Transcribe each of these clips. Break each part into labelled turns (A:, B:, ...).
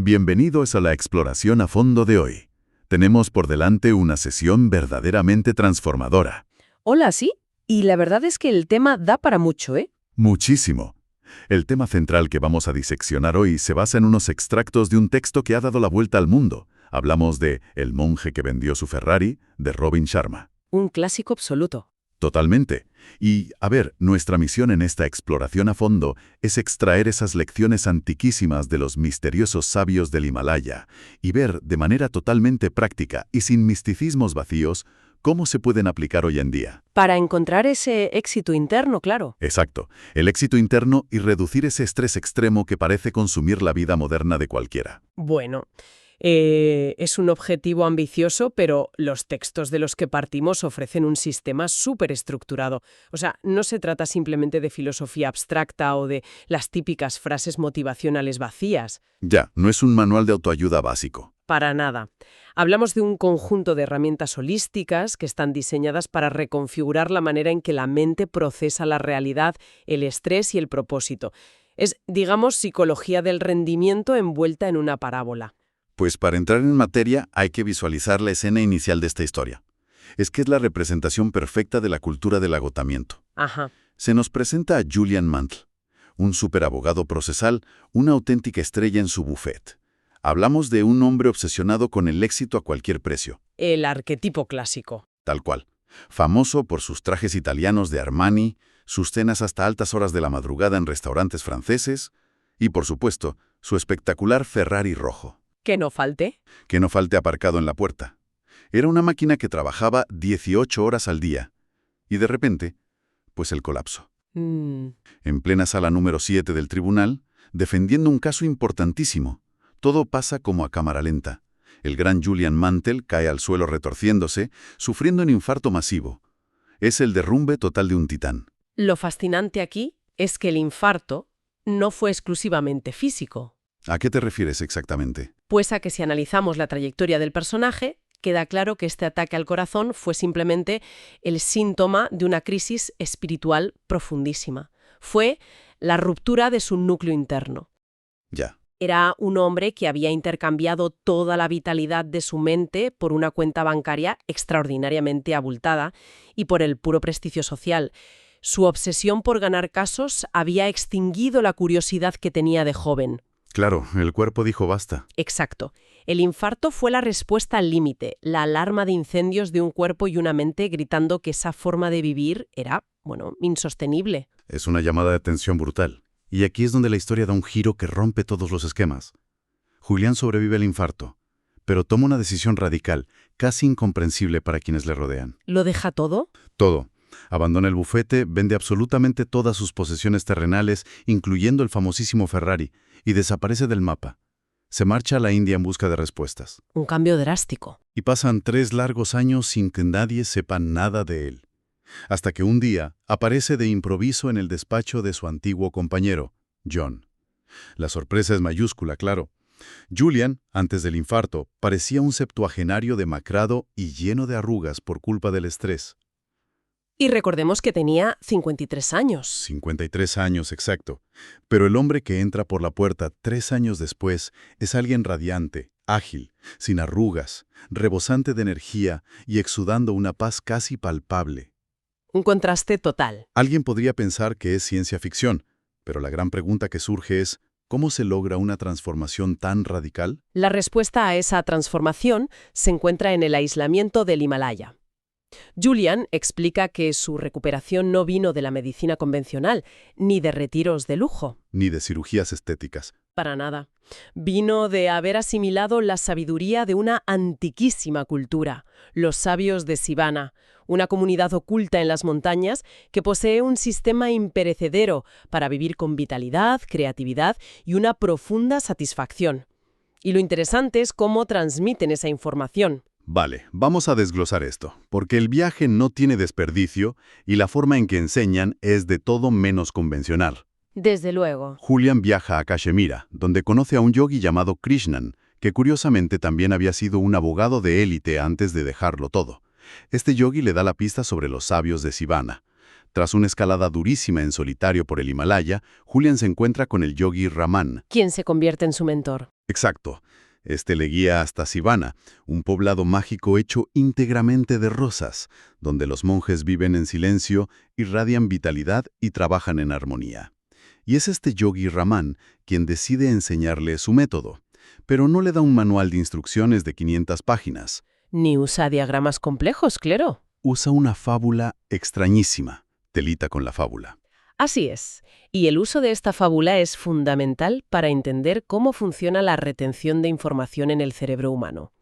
A: Bienvenidos a la exploración a fondo de hoy. Tenemos por delante una sesión verdaderamente transformadora.
B: Hola, sí. Y la verdad es que el tema da para mucho, ¿eh?
A: Muchísimo. El tema central que vamos a diseccionar hoy se basa en unos extractos de un texto que ha dado la vuelta al mundo. Hablamos de El monje que vendió su Ferrari, de Robin Sharma.
B: Un clásico absoluto.
A: Totalmente. Y, a ver, nuestra misión en esta exploración a fondo es extraer esas lecciones antiquísimas de los misteriosos sabios del Himalaya y ver, de manera totalmente práctica y sin misticismos vacíos, cómo se pueden aplicar hoy en día.
B: Para encontrar ese éxito interno, claro.
A: Exacto. El éxito interno y reducir ese estrés extremo que parece consumir la vida moderna de cualquiera.
B: Bueno, es un objetivo ambicioso, pero los textos de los que partimos ofrecen un sistema súper estructurado. O sea, no se trata simplemente de filosofía abstracta o de las típicas frases motivacionales vacías.
A: Ya, no es un manual de autoayuda básico.
B: Para nada. Hablamos de un conjunto de herramientas holísticas que están diseñadas para reconfigurar la manera en que la mente procesa la realidad, el estrés y el propósito. Es, digamos, psicología del rendimiento envuelta en una parábola.
A: Pues para entrar en materia hay que visualizar la escena inicial de esta historia. Es que es la representación perfecta de la cultura del agotamiento.
B: Ajá.
A: Se nos presenta a Julian Mantle, un superabogado procesal, una auténtica estrella en su bufete. Hablamos de un hombre obsesionado con el éxito a cualquier precio.
B: El arquetipo clásico.
A: Tal cual. Famoso por sus trajes italianos de Armani, sus cenas hasta altas horas de la madrugada en restaurantes franceses y, por supuesto, su espectacular Ferrari rojo.
B: Que no falte.
A: Que no falte aparcado en la puerta. Era una máquina que trabajaba 18 horas al día. Y de repente, pues el colapso. En plena sala número 7 del tribunal, defendiendo un caso importantísimo, todo pasa como a cámara lenta. El gran Julian Mantle cae al suelo retorciéndose, sufriendo un infarto masivo. Es el derrumbe total de un titán.
B: Lo fascinante aquí es que el infarto no fue exclusivamente físico.
A: ¿A qué te refieres exactamente?
B: Pues a que si analizamos la trayectoria del personaje, queda claro que este ataque al corazón fue simplemente el síntoma de una crisis espiritual profundísima. Fue la ruptura de su núcleo interno.
A: Ya.
B: Era un hombre que había intercambiado toda la vitalidad de su mente por una cuenta bancaria extraordinariamente abultada y por el puro prestigio social. Su obsesión por ganar casos había extinguido la curiosidad que tenía de joven.
A: Claro, el cuerpo dijo basta.
B: Exacto. El infarto fue la respuesta al límite, la alarma de incendios de un cuerpo y una mente gritando que esa forma de vivir era, insostenible.
A: Es una llamada de atención brutal. Y aquí es donde la historia da un giro que rompe todos los esquemas. Julián sobrevive al infarto, pero toma una decisión radical, casi incomprensible para quienes le rodean.
B: ¿Lo deja todo?
A: Todo. Abandona el bufete, vende absolutamente todas sus posesiones terrenales, incluyendo el famosísimo Ferrari, y desaparece del mapa. Se marcha a la India en busca de respuestas.
B: Un cambio drástico.
A: Y pasan 3 largos años sin que nadie sepa nada de él. Hasta que un día aparece de improviso en el despacho de su antiguo compañero, John. La sorpresa es mayúscula, claro. Julian, antes del infarto, parecía un septuagenario demacrado y lleno de arrugas por culpa del estrés.
B: Y recordemos que tenía 53 años.
A: 53 años, exacto. Pero el hombre que entra por la puerta 3 años después es alguien radiante, ágil, sin arrugas, rebosante de energía y exudando una paz casi palpable.
B: Un contraste total.
A: Alguien podría pensar que es ciencia ficción, pero la gran pregunta que surge es, ¿cómo se logra una transformación tan radical?
B: La respuesta a esa transformación se encuentra en el aislamiento del Himalaya. Julian explica que su recuperación no vino de la medicina convencional, ni de retiros de lujo.
A: Ni de cirugías estéticas.
B: Para nada. Vino de haber asimilado la sabiduría de una antiquísima cultura, los sabios de Sivana, una comunidad oculta en las montañas que posee un sistema imperecedero para vivir con vitalidad, creatividad y una profunda satisfacción. Y lo interesante es cómo transmiten esa información.
A: Vale, vamos a desglosar esto, porque el viaje no tiene desperdicio y la forma en que enseñan es de todo menos convencional.
B: Desde luego.
A: Julian viaja a Cachemira, donde conoce a un yogi llamado Krishnan, que curiosamente también había sido un abogado de élite antes de dejarlo todo. Este yogi le da la pista sobre los sabios de Sivana. Tras una escalada durísima en solitario por el Himalaya, Julian se encuentra con el yogi Raman.
B: ¿Quién se convierte en su mentor?
A: Exacto. Este le guía hasta Sivana, un poblado mágico hecho íntegramente de rosas, donde los monjes viven en silencio, irradian vitalidad y trabajan en armonía. Y es este yogi Raman quien decide enseñarle su método, pero no le da un manual de instrucciones de 500 páginas.
B: Ni usa diagramas complejos, claro.
A: Usa una fábula extrañísima, telita con la fábula.
B: Así es. Y el uso de esta fábula es fundamental para entender cómo funciona la retención de información en el cerebro humano.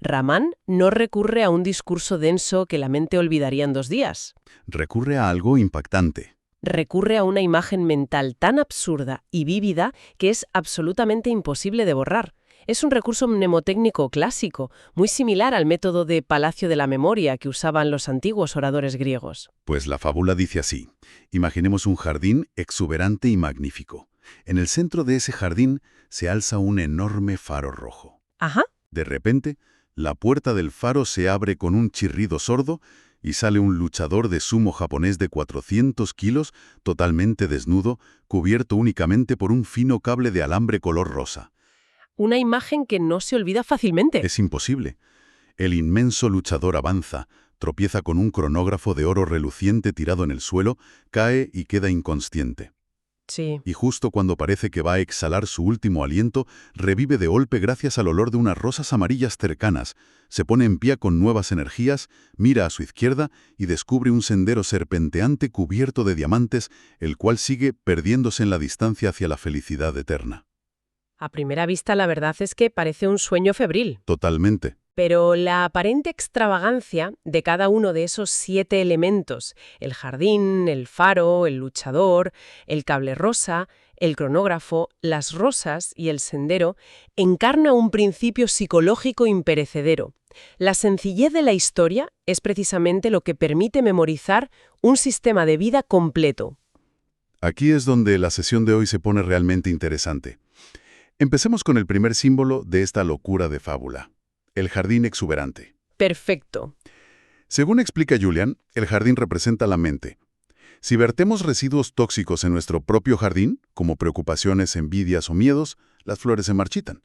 B: Raman no recurre a un discurso denso que la mente olvidaría en 2 días.
A: Recurre a algo impactante.
B: Recurre a una imagen mental tan absurda y vívida que es absolutamente imposible de borrar. Es un recurso mnemotécnico clásico, muy similar al método de palacio de la memoria que usaban los antiguos oradores griegos.
A: Pues la fábula dice así. Imaginemos un jardín exuberante y magnífico. En el centro de ese jardín se alza un enorme faro rojo.
B: Ajá.
A: De repente, la puerta del faro se abre con un chirrido sordo y sale un luchador de sumo japonés de 400 kilos, totalmente desnudo, cubierto únicamente por un fino cable de alambre color rosa.
B: Una imagen que no se olvida fácilmente.
A: Es imposible. El inmenso luchador avanza, tropieza con un cronógrafo de oro reluciente tirado en el suelo, cae y queda inconsciente.
B: Sí.
A: Y justo cuando parece que va a exhalar su último aliento, revive de golpe gracias al olor de unas rosas amarillas cercanas, se pone en pie con nuevas energías, mira a su izquierda y descubre un sendero serpenteante cubierto de diamantes, el cual sigue perdiéndose en la distancia hacia la felicidad eterna.
B: A primera vista, la verdad es que parece un sueño febril.
A: Totalmente.
B: Pero la aparente extravagancia de cada uno de esos 7 elementos, el jardín, el faro, el luchador, el cable rosa, el cronógrafo, las rosas y el sendero, encarna un principio psicológico imperecedero. La sencillez de la historia es precisamente lo que permite memorizar un sistema de vida completo.
A: Aquí es donde la sesión de hoy se pone realmente interesante. Empecemos con el primer símbolo de esta locura de fábula. El jardín exuberante.
B: Perfecto.
A: Según explica Julian, el jardín representa la mente. Si vertemos residuos tóxicos en nuestro propio jardín, como preocupaciones, envidias o miedos, las flores se marchitan.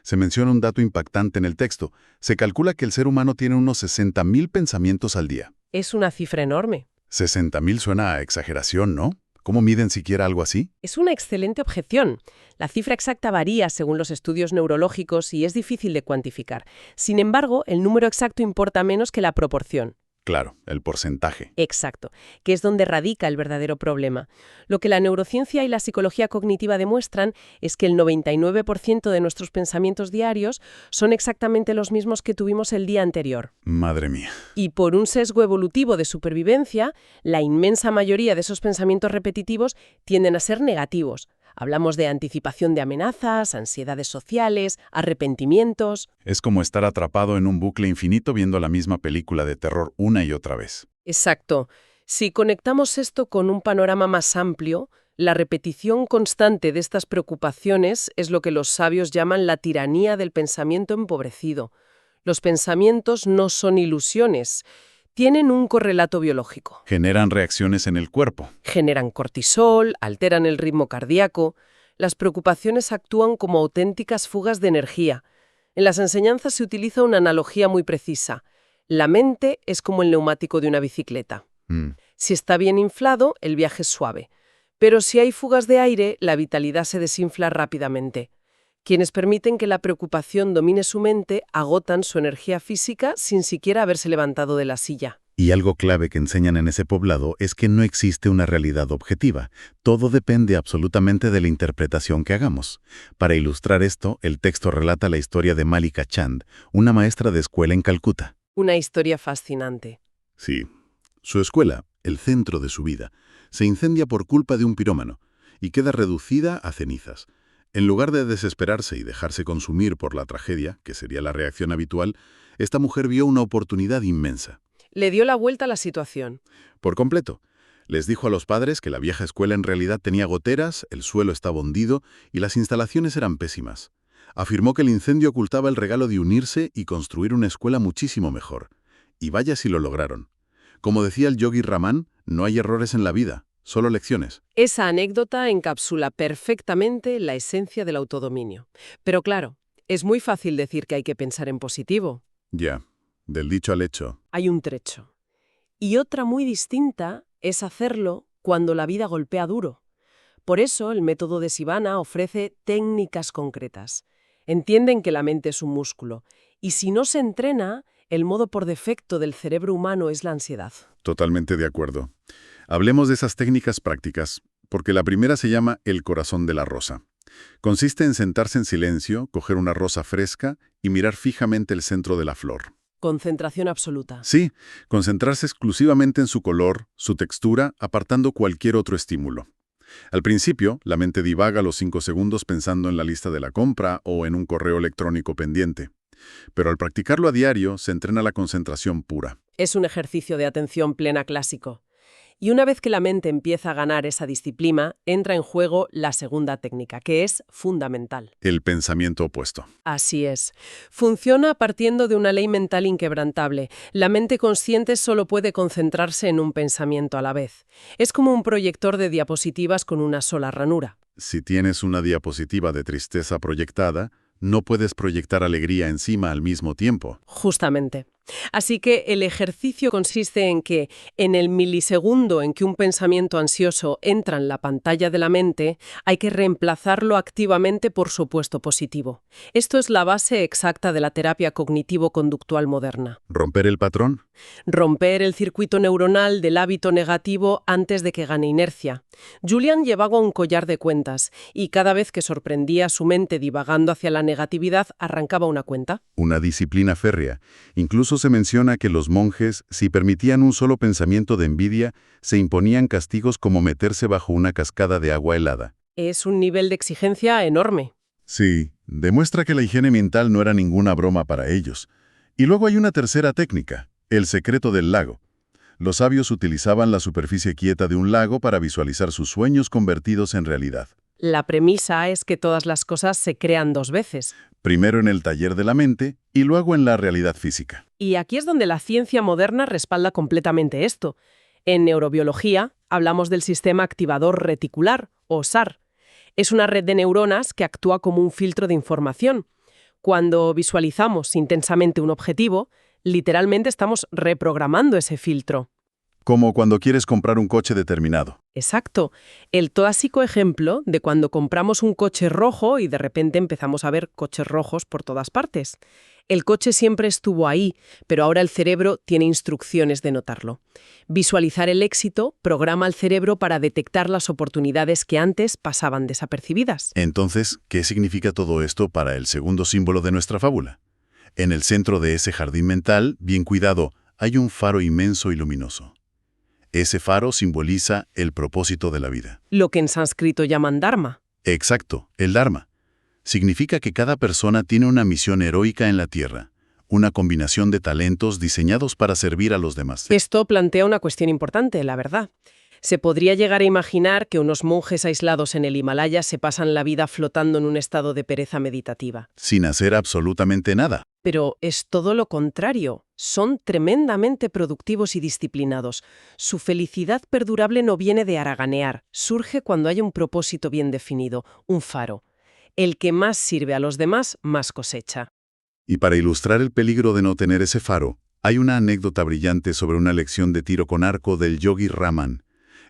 A: Se menciona un dato impactante en el texto. Se calcula que el ser humano tiene unos 60.000 pensamientos al día.
B: Es una cifra enorme.
A: 60.000 suena a exageración, ¿no? ¿Cómo miden siquiera algo así?
B: Es una excelente objeción. La cifra exacta varía según los estudios neurológicos y es difícil de cuantificar. Sin embargo, el número exacto importa menos que la proporción.
A: Claro, el porcentaje.
B: Exacto, que es donde radica el verdadero problema. Lo que la neurociencia y la psicología cognitiva demuestran es que el 99% de nuestros pensamientos diarios son exactamente los mismos que tuvimos el día anterior.
A: Madre mía.
B: Y por un sesgo evolutivo de supervivencia, la inmensa mayoría de esos pensamientos repetitivos tienden a ser negativos. Hablamos de anticipación de amenazas, ansiedades sociales, arrepentimientos.
A: Es como estar atrapado en un bucle infinito viendo la misma película de terror una y otra vez.
B: Exacto. Si conectamos esto con un panorama más amplio, la repetición constante de estas preocupaciones es lo que los sabios llaman la tiranía del pensamiento empobrecido. Los pensamientos no son ilusiones. Tienen un correlato biológico.
A: Generan reacciones en el cuerpo.
B: Generan cortisol, alteran el ritmo cardíaco. Las preocupaciones actúan como auténticas fugas de energía. En las enseñanzas se utiliza una analogía muy precisa. La mente es como el neumático de una bicicleta. Si está bien inflado, el viaje es suave. Pero si hay fugas de aire, la vitalidad se desinfla rápidamente. Quienes permiten que la preocupación domine su mente agotan su energía física sin siquiera haberse levantado de la silla.
A: Y algo clave que enseñan en ese poblado es que no existe una realidad objetiva. Todo depende absolutamente de la interpretación que hagamos. Para ilustrar esto, el texto relata la historia de Malika Chand, una maestra de escuela en Calcuta.
B: Una historia fascinante.
A: Sí. Su escuela, el centro de su vida, se incendia por culpa de un pirómano y queda reducida a cenizas. En lugar de desesperarse y dejarse consumir por la tragedia, que sería la reacción habitual, esta mujer vio una oportunidad inmensa.
B: Le dio la vuelta a la situación.
A: Por completo. Les dijo a los padres que la vieja escuela en realidad tenía goteras, el suelo estaba hundido y las instalaciones eran pésimas. Afirmó que el incendio ocultaba el regalo de unirse y construir una escuela muchísimo mejor. Y vaya si lo lograron. Como decía el yogi Raman, no hay errores en la vida, solo lecciones.
B: Esa anécdota encapsula perfectamente la esencia del autodominio. Pero claro, es muy fácil decir que hay que pensar en positivo.
A: Ya, del dicho al hecho.
B: Hay un trecho. Y otra muy distinta es hacerlo cuando la vida golpea duro. Por eso el método de Sivana ofrece técnicas concretas. Entienden que la mente es un músculo, y si no se entrena, el modo por defecto del cerebro humano es la ansiedad.
A: Totalmente de acuerdo. Hablemos de esas técnicas prácticas, porque la primera se llama el corazón de la rosa. Consiste en sentarse en silencio, coger una rosa fresca y mirar fijamente el centro de la flor.
B: Concentración absoluta.
A: Sí, concentrarse exclusivamente en su color, su textura, apartando cualquier otro estímulo. Al principio, la mente divaga los 5 segundos pensando en la lista de la compra o en un correo electrónico pendiente. Pero al practicarlo a diario, se entrena la concentración pura.
B: Es un ejercicio de atención plena clásico. Y una vez que la mente empieza a ganar esa disciplina, entra en juego la segunda técnica, que es fundamental.
A: El pensamiento opuesto.
B: Así es. Funciona partiendo de una ley mental inquebrantable. La mente consciente solo puede concentrarse en un pensamiento a la vez. Es como un proyector de diapositivas con una sola ranura.
A: Si tienes una diapositiva de tristeza proyectada, no puedes proyectar alegría encima al mismo tiempo.
B: Justamente. Así que el ejercicio consiste en que, en el milisegundo en que un pensamiento ansioso entra en la pantalla de la mente, hay que reemplazarlo activamente por su opuesto positivo. Esto es la base exacta de la terapia cognitivo-conductual moderna.
A: ¿Romper el patrón?
B: Romper el circuito neuronal del hábito negativo antes de que gane inercia. Julian llevaba un collar de cuentas y cada vez que sorprendía a su mente divagando hacia la negatividad, arrancaba una cuenta.
A: Una disciplina férrea. Incluso se menciona que los monjes, si permitían un solo pensamiento de envidia, se imponían castigos como meterse bajo una cascada de agua helada.
B: Es un nivel de exigencia enorme.
A: Sí, demuestra que la higiene mental no era ninguna broma para ellos. Y luego hay una tercera técnica, el secreto del lago. Los sabios utilizaban la superficie quieta de un lago para visualizar sus sueños convertidos en realidad.
B: La premisa es que todas las cosas se crean 2 veces.
A: Primero en el taller de la mente y luego en la realidad física.
B: Y aquí es donde la ciencia moderna respalda completamente esto. En neurobiología hablamos del sistema activador reticular, o SAR. Es una red de neuronas que actúa como un filtro de información. Cuando visualizamos intensamente un objetivo, literalmente estamos reprogramando ese filtro.
A: Como cuando quieres comprar un coche determinado.
B: Exacto. El clásico ejemplo de cuando compramos un coche rojo y de repente empezamos a ver coches rojos por todas partes. El coche siempre estuvo ahí, pero ahora el cerebro tiene instrucciones de notarlo. Visualizar el éxito programa al cerebro para detectar las oportunidades que antes pasaban desapercibidas.
A: Entonces, ¿qué significa todo esto para el segundo símbolo de nuestra fábula? En el centro de ese jardín mental, bien cuidado, hay un faro inmenso y luminoso. Ese faro simboliza el propósito de la vida.
B: Lo que en sánscrito llaman dharma.
A: Exacto, el dharma. Significa que cada persona tiene una misión heroica en la Tierra, una combinación de talentos diseñados para servir a los demás.
B: Esto plantea una cuestión importante, la verdad. Se podría llegar a imaginar que unos monjes aislados en el Himalaya se pasan la vida flotando en un estado de pereza meditativa.
A: Sin hacer absolutamente nada.
B: Pero es todo lo contrario. Son tremendamente productivos y disciplinados. Su felicidad perdurable no viene de haraganear. Surge cuando hay un propósito bien definido, un faro. El que más sirve a los demás, más cosecha.
A: Y para ilustrar el peligro de no tener ese faro, hay una anécdota brillante sobre una lección de tiro con arco del yogi Raman.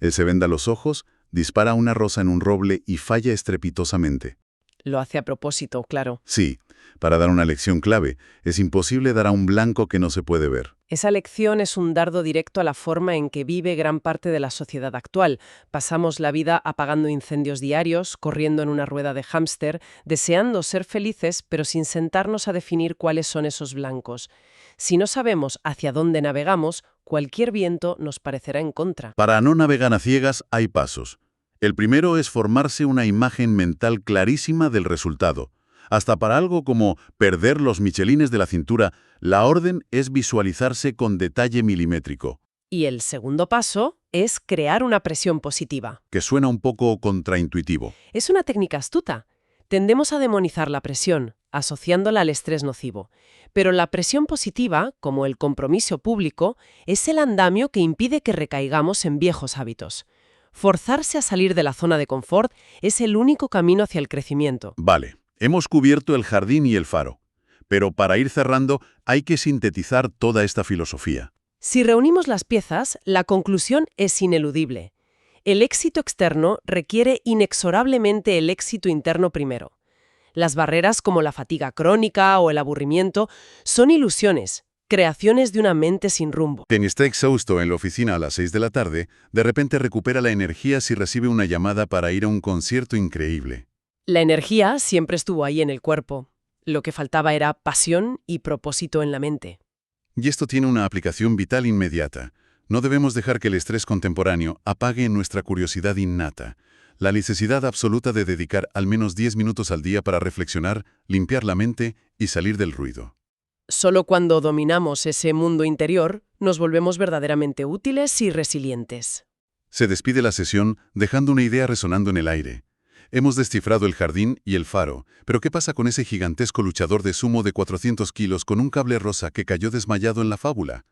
A: Él se venda los ojos, dispara una rosa en un roble y falla estrepitosamente.
B: Lo hace a propósito, claro.
A: Sí, para dar una lección clave, es imposible dar a un blanco que no se puede ver.
B: Esa lección es un dardo directo a la forma en que vive gran parte de la sociedad actual. Pasamos la vida apagando incendios diarios, corriendo en una rueda de hámster, deseando ser felices, pero sin sentarnos a definir cuáles son esos blancos. Si no sabemos hacia dónde navegamos, cualquier viento nos parecerá en contra.
A: Para no navegar a ciegas hay pasos. El primero es formarse una imagen mental clarísima del resultado. Hasta para algo como perder los michelines de la cintura, la orden es visualizarse con detalle milimétrico.
B: Y el segundo paso es crear una presión positiva.
A: Que suena un poco contraintuitivo.
B: Es una técnica astuta. Tendemos a demonizar la presión, asociándola al estrés nocivo. Pero la presión positiva, como el compromiso público, es el andamio que impide que recaigamos en viejos hábitos. Forzarse a salir de la zona de confort es el único camino hacia el crecimiento.
A: Vale, hemos cubierto el jardín y el faro. Pero para ir cerrando, hay que sintetizar toda esta filosofía.
B: Si reunimos las piezas, la conclusión es ineludible. El éxito externo requiere inexorablemente el éxito interno primero. Las barreras como la fatiga crónica o el aburrimiento son ilusiones, creaciones de una mente sin rumbo.
A: Quien está exhausto en la oficina a las 6 de la tarde, de repente recupera la energía si recibe una llamada para ir a un concierto increíble.
B: La energía siempre estuvo ahí en el cuerpo. Lo que faltaba era pasión y propósito en la mente.
A: Y esto tiene una aplicación vital inmediata. No debemos dejar que el estrés contemporáneo apague nuestra curiosidad innata, la necesidad absoluta de dedicar al menos 10 minutos al día para reflexionar, limpiar la mente y salir del ruido.
B: Solo cuando dominamos ese mundo interior, nos volvemos verdaderamente útiles y resilientes.
A: Se despide la sesión dejando una idea resonando en el aire. Hemos descifrado el jardín y el faro, pero ¿qué pasa con ese gigantesco luchador de sumo de 400 kilos con un cable rosa que cayó desmayado en la fábula?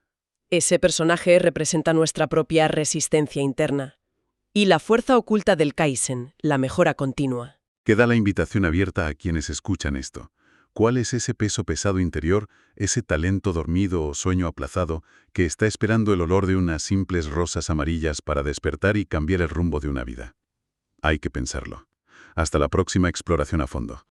B: Ese personaje representa nuestra propia resistencia interna. Y la fuerza oculta del Kaizen, la mejora continua.
A: Queda la invitación abierta a quienes escuchan esto. ¿Cuál es ese peso pesado interior, ese talento dormido o sueño aplazado que está esperando el olor de unas simples rosas amarillas para despertar y cambiar el rumbo de una vida? Hay que pensarlo. Hasta la próxima exploración a fondo.